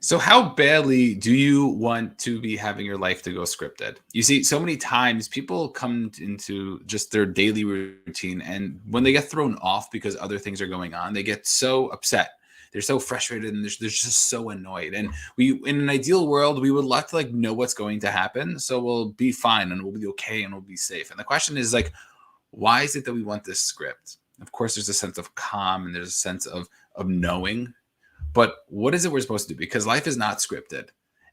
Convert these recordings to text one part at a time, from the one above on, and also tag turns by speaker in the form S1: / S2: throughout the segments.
S1: So, how badly do you want to be having your life to go scripted? You see, so many times people come into just their daily routine, and when they get thrown off because other things are going on, they get so upset. They're so frustrated and they're just so annoyed. And we, in an ideal world, we would love to like know what's going to happen, so we'll be fine and we'll be okay and we'll be safe. And the question is like, why is it that we want this script? Of course, there's a sense of calm and there's a sense of knowing, but what is it we're supposed to do? Because life is not scripted.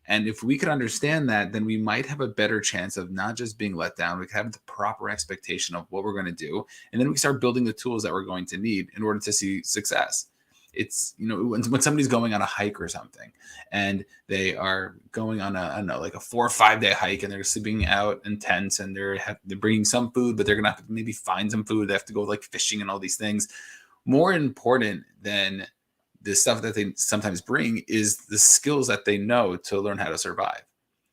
S1: And if we could understand that, then we might have a better chance of not just being let down. We could have the proper expectation of what we're going to do. And then we can start building the tools that we're going to need in order to see success. It's, when somebody's going on a hike or something and they are going on I don't know, like a 4 or 5 day hike, and they're sleeping out in tents, and they're bringing some food, but they're going to have to maybe find some food. They have to go like fishing and all these things. More important than the stuff that they sometimes bring is the skills that they know to learn how to survive.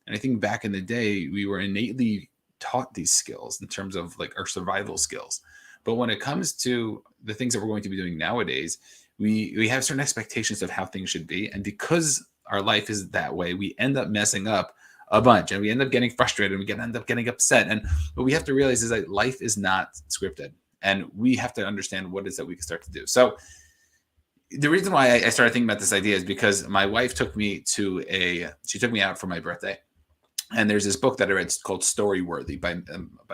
S1: And I think back in the day, we were innately taught these skills in terms of like our survival skills. But when it comes to the things that we're going to be doing nowadays, we have certain expectations of how things should be. And because our life is that way, we end up messing up a bunch, and we end up getting frustrated, and end up getting upset. And what we have to realize is that life is not scripted, and we have to understand what it is that we can start to do. So the reason why I started thinking about this idea is because my wife took me out for my birthday. And there's this book that I read called Storyworthy by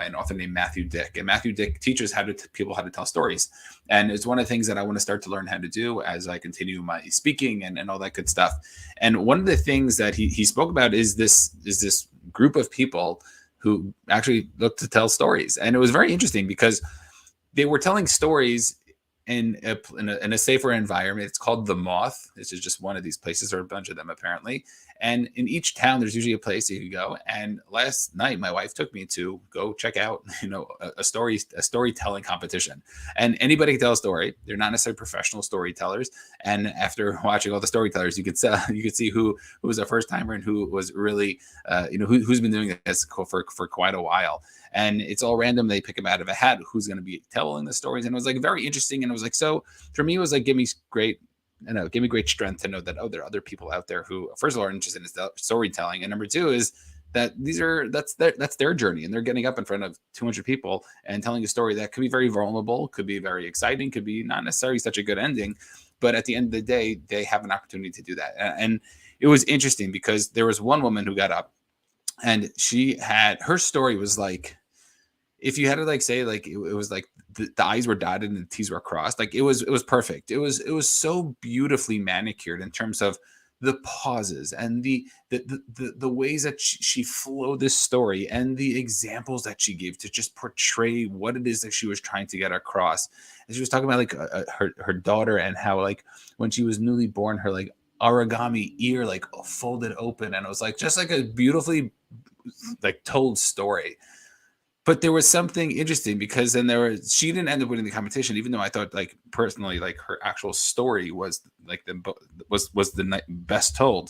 S1: an author named Matthew Dick. And Matthew Dick teaches people how to tell stories. And it's one of the things that I want to start to learn how to do as I continue my speaking and all that good stuff. And one of the things that he spoke about is this group of people who actually look to tell stories. And it was very interesting because they were telling stories in a safer environment. It's called The Moth. This is just one of these places. There are a bunch of them apparently. And in each town, there's usually a place you could go. And last night, my wife took me to go check out, a storytelling competition. And anybody can tell a story. They're not necessarily professional storytellers. And after watching all the storytellers, you could see who was a first timer and who was really, who's been doing this for quite a while. And it's all random. They pick them out of a hat who's going to be telling the stories. And it was like very interesting. And it was like, so for me, it was like, give me great strength to know that, there are other people out there who, first of all, are interested in storytelling. And number two is that that's their journey. And they're getting up in front of 200 people and telling a story that could be very vulnerable, could be very exciting, could be not necessarily such a good ending. But at the end of the day, they have an opportunity to do that. And it was interesting because there was one woman who got up, and her story was like, if you had to like say like it was like the I's were dotted and the T's were crossed, like it was perfect. It was so beautifully manicured in terms of the pauses and the ways that she flowed this story and the examples that she gave to just portray what it is that she was trying to get across. And she was talking about like her daughter, and how like when she was newly born, her like origami ear like folded open, and it was like just like a beautifully like told story. But there was something interesting because then she didn't end up winning the competition, even though I thought like personally like her actual story was like the best told.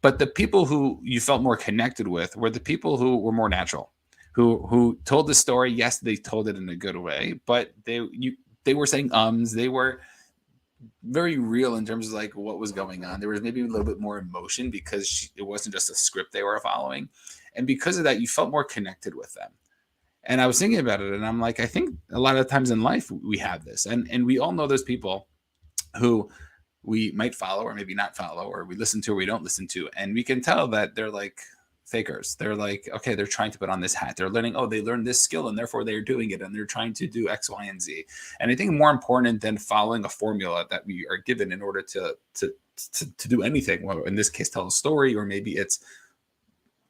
S1: But the people who you felt more connected with were the people who were more natural, who told the story. Yes, they told it in a good way, but they were saying they were very real in terms of like what was going on. There was maybe a little bit more emotion because it wasn't just a script they were following. And because of that, you felt more connected with them. And I was thinking about it, and I'm like, I think a lot of times in life we have this, and we all know those people who we might follow or maybe not follow, or we listen to or we don't listen to, and we can tell that they're like fakers. They're like, okay, they're trying to put on this hat. They're learning, they learned this skill and therefore they're doing it, and they're trying to do X, Y, and Z. And I think more important than following a formula that we are given in order to do anything, well, in this case, tell a story, or maybe it's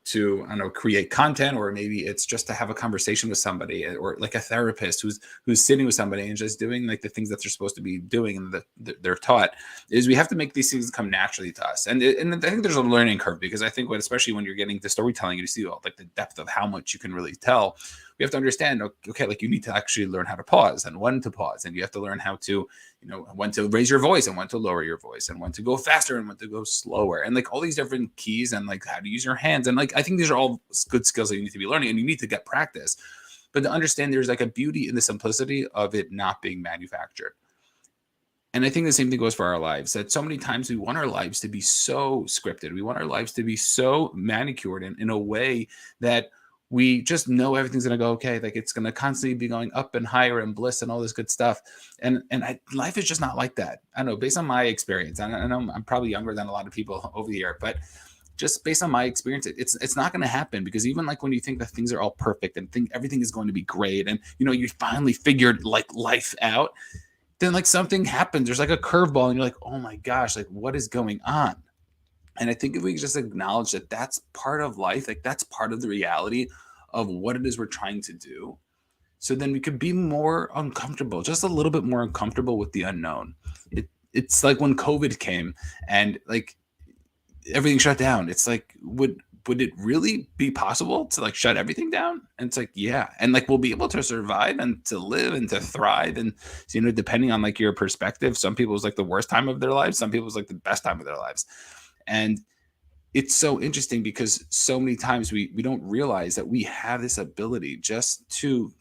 S1: to, I don't know, create content, or maybe it's just to have a conversation with somebody, or like a therapist who's sitting with somebody and just doing like the things that they're supposed to be doing and that they're taught. Is we have to make these things come naturally to us. And I think there's a learning curve, because I think especially when you're getting to storytelling, you see like the depth of how much you can really tell. We have to understand, okay, like you need to actually learn how to pause and when to pause, and you have to learn how to, when to raise your voice and when to lower your voice, and when to go faster and when to go slower, and like all these different keys, and like how to use your hands. And like, I think these are all good skills that you need to be learning, and you need to get practice. But to understand there's like a beauty in the simplicity of it not being manufactured. And I think the same thing goes for our lives, that so many times we want our lives to be so scripted. We want our lives to be so manicured in a way that we just know everything's going to go okay. Like it's going to constantly be going up and higher and bliss and all this good stuff. Life is just not like that. I don't know, based on my experience, I know I'm probably younger than a lot of people over here, but just based on my experience, it's not going to happen, because even like when you think that things are all perfect and think everything is going to be great, and you finally figured like life out, then like something happens. There's like a curveball, and you're like, oh my gosh, like what is going on? And I think if we just acknowledge that that's part of life, like that's part of the reality of what it is we're trying to do, so then we could be more uncomfortable, just a little bit more uncomfortable with the unknown. It's like when COVID came and like everything shut down. It's like, would it really be possible to like shut everything down? And it's like, yeah. And like, we'll be able to survive and to live and to thrive. And, depending on like your perspective, some people it's like the worst time of their lives. Some people it's like the best time of their lives. And it's so interesting because so many times we don't realize that we have this ability just to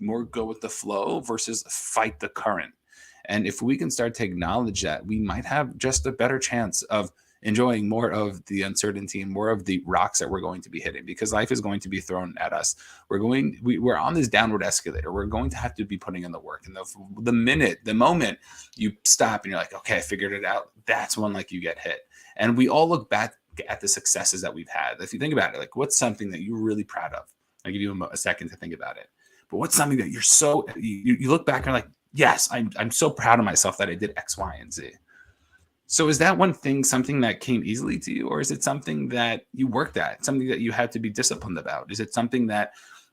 S1: more go with the flow versus fight the current. And if we can start to acknowledge that, we might have just a better chance of enjoying more of the uncertainty and more of the rocks that we're going to be hitting, because life is going to be thrown at us. We're on this downward escalator. We're going to have to be putting in the work. And the moment you stop and you're like, okay, I figured it out, that's when like you get hit. And we all look back at the successes that we've had. If you think about it, like what's something that you're really proud of? I'll give you a second to think about it. But what's something that you look back and like, yes, I'm so proud of myself that I did X, Y, and Z. So is that one thing something that came easily to you, or is it something that you worked at, something that you had to be disciplined about? Is it something that,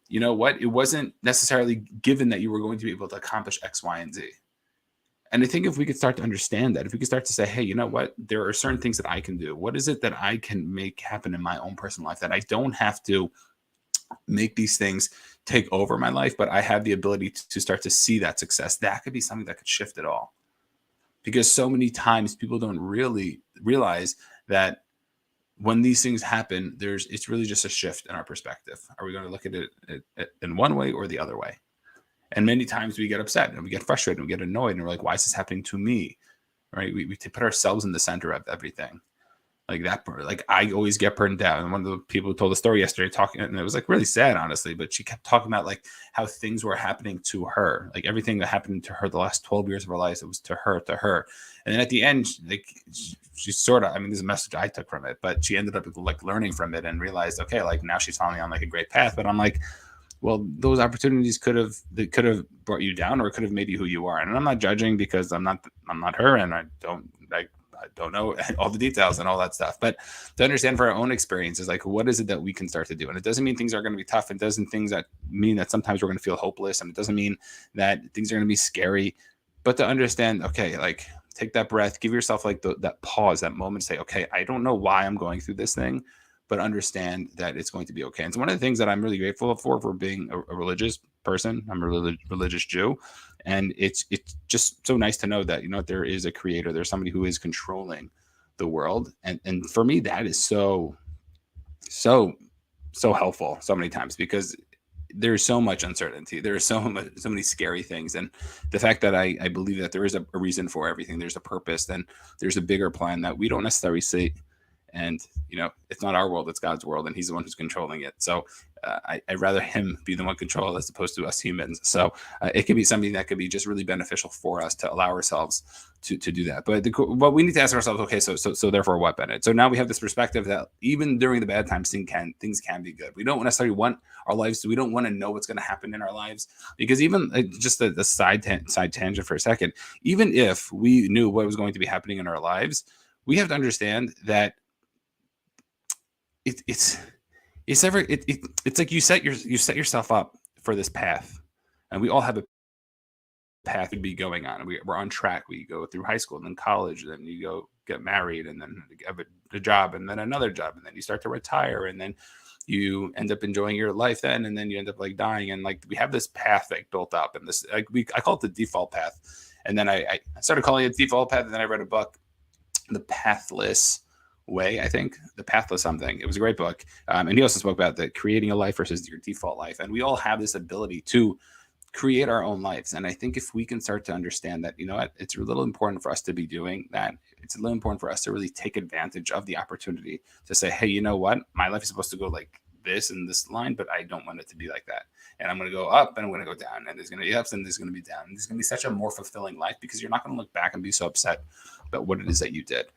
S1: it wasn't necessarily given that you were going to be able to accomplish X, Y, and Z? And I think if we could start to understand that, if we could start to say, hey, you know what, there are certain things that I can do. What is it that I can make happen in my own personal life, that I don't have to make these things take over my life, but I have the ability to start to see that success? That could be something that could shift it all. Because so many times people don't really realize that when these things happen, it's really just a shift in our perspective. Are we going to look at it in one way or the other way? And many times we get upset and we get frustrated and we get annoyed and we're like, why is this happening to me? Right? We put ourselves in the center of everything. Like that, like I always get burned out. And one of the people who told the story yesterday talking, and it was like really sad, honestly, but she kept talking about like how things were happening to her, like everything that happened to her the last 12 years of her life, it was to her. And then at the end, like she sort of, this is a message I took from it, but she ended up like learning from it and realized, okay, like now she's finally on like a great path. But I'm like, well, those opportunities could have brought you down, or it could have made you who you are. And I'm not judging, because I'm not her, and I don't know all the details and all that stuff. But to understand for our own experiences, like what is it that we can start to do? And it doesn't mean things are going to be tough. It doesn't mean that sometimes we're going to feel hopeless, and it doesn't mean that things are going to be scary. But to understand, okay, like take that breath, give yourself like that pause, that moment, say, okay, I don't know why I'm going through this thing, but understand that it's going to be okay. And it's one of the things that I'm really grateful for being a religious person. I'm a religious Jew. And it's just so nice to know that, there is a creator, there's somebody who is controlling the world. And for me, that is so helpful so many times, because there's so much uncertainty. There are so many scary things. And the fact that I believe that there is a reason for everything, there's a purpose, then there's a bigger plan that we don't necessarily see. And, it's not our world, it's God's world, and he's the one who's controlling it. So I'd rather him be the one control as opposed to us humans. So it could be something that could be just really beneficial for us to allow ourselves to do that. But we need to ask ourselves, okay, so therefore what, Bennett? So now we have this perspective that even during the bad times, things can be good. We don't necessarily want our lives, we don't want to know what's going to happen in our lives, because even just the side tangent for a second, even if we knew what was going to be happening in our lives, we have to understand that it's like you set yourself up for this path, and we all have a path to be going on. We're on track. We go through high school and then college, and then you go get married, and then have a job, and then another job, and then you start to retire, and then you end up enjoying your life then, and then you end up like dying. And like we have this path like built up, and this I call it the default path. And then I started calling it default path, and then I read a book, The Pathless Way, I think, The Pathless something. It was a great book. And he also spoke about creating a life versus your default life. And we all have this ability to create our own lives. And I think if we can start to understand that, you know what, it's a little important for us to be doing that. It's a little important for us to really take advantage of the opportunity to say, hey, you know what, my life is supposed to go like this in this line, but I don't want it to be like that. And I'm going to go up and I'm going to go down, and there's going to be ups and there's going to be down. And there's going to be such a more fulfilling life because you're not going to look back and be so upset about what it is that you did.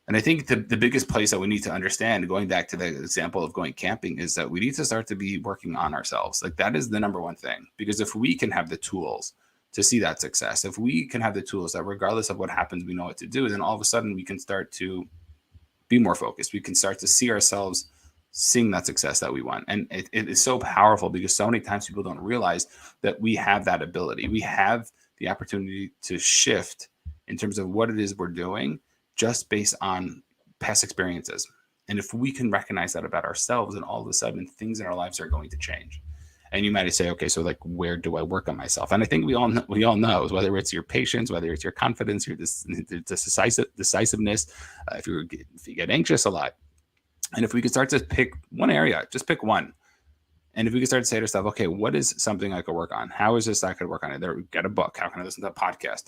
S1: And I think the biggest place that we need to understand, going back to the example of going camping, is that we need to start to be working on ourselves. Like that is the number one thing, because if we can have the tools to see that success, if we can have the tools that regardless of what happens, we know what to do, then all of a sudden we can start to be more focused. We can start to see ourselves seeing that success that we want. And it is so powerful because so many times people don't realize that we have that ability. We have the opportunity to shift in terms of what it is we're doing just based on past experiences. And if we can recognize that about ourselves, then all of a sudden things in our lives are going to change. And you might say, okay, so like, where do I work on myself? And I think we all know whether it's your patience, whether it's your confidence, your decisiveness, if you get anxious a lot. And if we could start to pick one area, just pick one. And if we could start to say to ourselves, okay, what is something I could work on? How is this I could work on it? There, get a book. How can I listen to a podcast?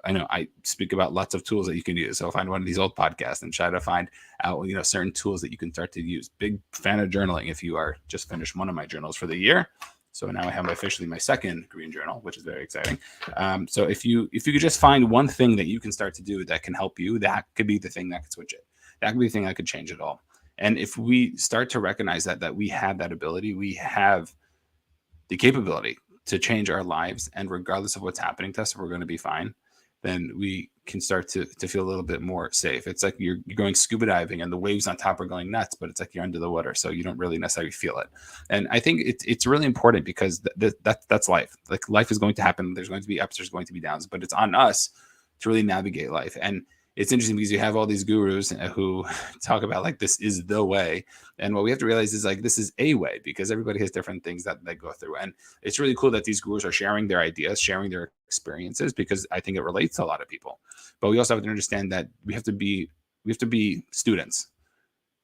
S1: I know I speak about lots of tools that you can use. So find one of these old podcasts and try to find out, certain tools that you can start to use. Big fan of journaling. If you are just finished one of my journals for the year. So now I have officially my second green journal, which is very exciting. So if you could just find one thing that you can start to do that can help you, that could be the thing that could switch it. That could be the thing that could change it all. And if we start to recognize that we have that ability, we have the capability to change our lives, and regardless of what's happening to us, we're going to be fine, then we can start to feel a little bit more safe. It's like you're going scuba diving and the waves on top are going nuts, but it's like you're under the water, so you don't really necessarily feel it. And I think it's really important because that's life. Like life is going to happen. There's going to be ups, there's going to be downs, but it's on us to really navigate life. And it's interesting because you have all these gurus who talk about like, this is the way. And what we have to realize is like, this is a way, because everybody has different things that they go through. And it's really cool that these gurus are sharing their ideas, sharing their experiences, because I think it relates to a lot of people. But we also have to understand that we have to be students,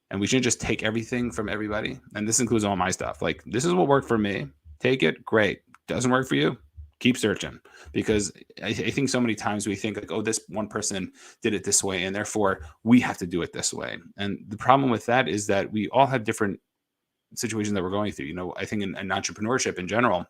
S1: and we shouldn't just take everything from everybody. And this includes all my stuff. Like, this is what worked for me. Take it. Great. Doesn't work for you? Keep searching, because I think so many times we think like, oh, this one person did it this way, and therefore we have to do it this way. And the problem with that is that we all have different situations that we're going through. I think in entrepreneurship in general,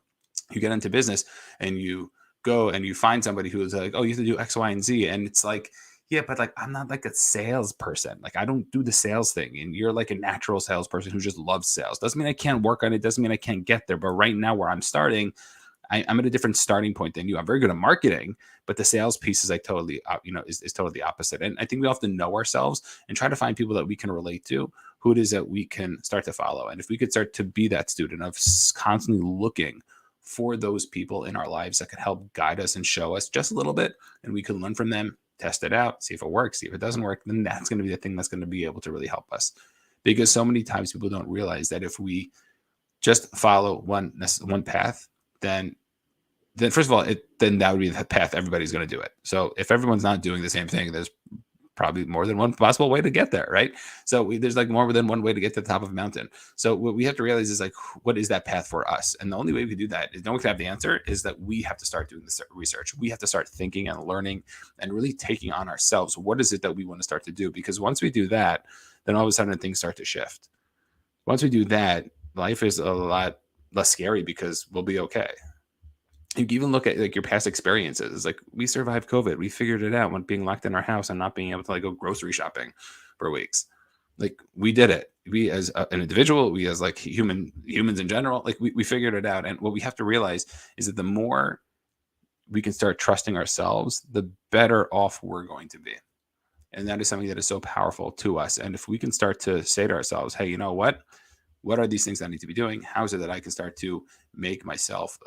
S1: you get into business and you go and you find somebody who is like, oh, you have to do X, Y, and Z. And it's like, yeah, but like, I'm not like a salesperson. Like, I don't do the sales thing. And you're like a natural salesperson who just loves sales. Doesn't mean I can't work on it. Doesn't mean I can't get there. But right now where I'm starting, I'm at a different starting point than you. I'm very good at marketing, but the sales piece is like totally, is totally opposite. And I think we have to know ourselves and try to find people that we can relate to, who it is that we can start to follow. And if we could start to be that student of constantly looking for those people in our lives that could help guide us and show us just a little bit, and we can learn from them, test it out, see if it works, see if it doesn't work, then that's going to be the thing that's going to be able to really help us. Because so many times people don't realize that if we just follow one path, then first of all, then that would be the path everybody's going to do it. So if everyone's not doing the same thing, there's probably more than one possible way to get there, right? So there's like more than one way to get to the top of a mountain. So what we have to realize is like, what is that path for us? And the only way we can do that is, no one can have the answer, is that we have to start doing the research. We have to start thinking and learning and really taking on ourselves. What is it that we want to start to do? Because once we do that, then all of a sudden things start to shift. Once we do that, life is a lot less scary because we'll be okay. You can even look at like your past experiences. It's like, we survived COVID. We figured it out when being locked in our house and not being able to like go grocery shopping for weeks. Like, we did it. We as an individual, we as like humans in general, like we figured it out. And what we have to realize is that the more we can start trusting ourselves, the better off we're going to be. And that is something that is so powerful to us. And if we can start to say to ourselves, hey, you know what are these things I need to be doing? How is it that I can start to make myself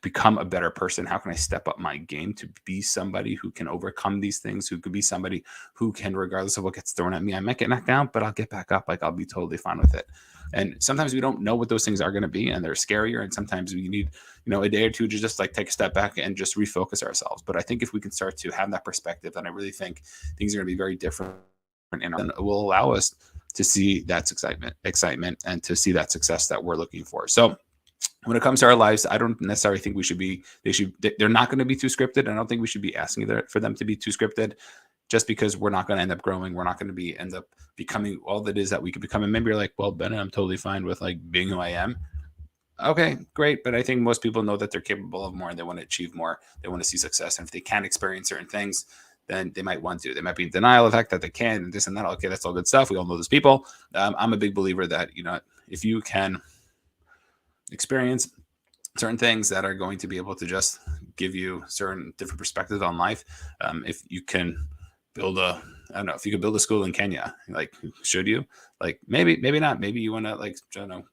S1: become a better person? How can I step up my game to be somebody who can overcome these things, who could be somebody who can, regardless of what gets thrown at me, I might get knocked down, but I'll get back up. Like, I'll be totally fine with it. And sometimes we don't know what those things are going to be, and they're scarier. And sometimes we need, a day or two to just like take a step back and just refocus ourselves. But I think if we can start to have that perspective, then I really think things are going to be very different, and it will allow us to see that excitement and to see that success that we're looking for. So when it comes to our lives, I don't necessarily think they're not going to be too scripted. I don't think we should be asking for them to be too scripted, just because we're not going to end up growing. We're not going to end up becoming all that is that we could become. And maybe you're like, well, Ben, I'm totally fine with like being who I am. Okay, great. But I think most people know that they're capable of more and they want to achieve more. They want to see success. And if they can't experience certain things, then they might want to. They might be in denial of the fact that they can, and this and that. Okay, that's all good stuff. We all know those people. I'm a big believer that, if you can experience certain things that are going to be able to just give you certain different perspectives on life. If you can build I don't know, if you could build a school in Kenya, like, should you? Like, maybe not. Maybe you want to, like, I don't know,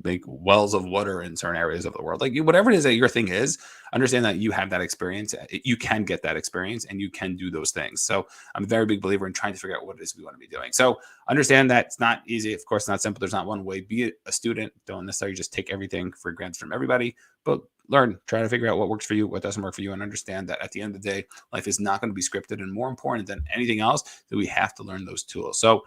S1: make wells of water in certain areas of the world. Like, whatever it is that your thing is, understand that you have that experience. You can get that experience and you can do those things. So I'm a very big believer in trying to figure out what it is we want to be doing. So understand that it's not easy. Of course, not simple. There's not one way. Be a student. Don't necessarily just take everything for granted from everybody, but learn, try to figure out what works for you, what doesn't work for you, and understand that at the end of the day, life is not going to be scripted. And more important than anything else, that we have to learn those tools. So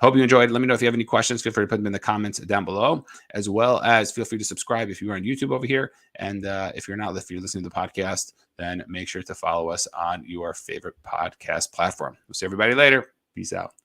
S1: hope you enjoyed. Let me know if you have any questions. Feel free to put them in the comments down below, as well as feel free to subscribe if you are on YouTube over here. And if you're not, if you're listening to the podcast, then make sure to follow us on your favorite podcast platform. We'll see everybody later. Peace out.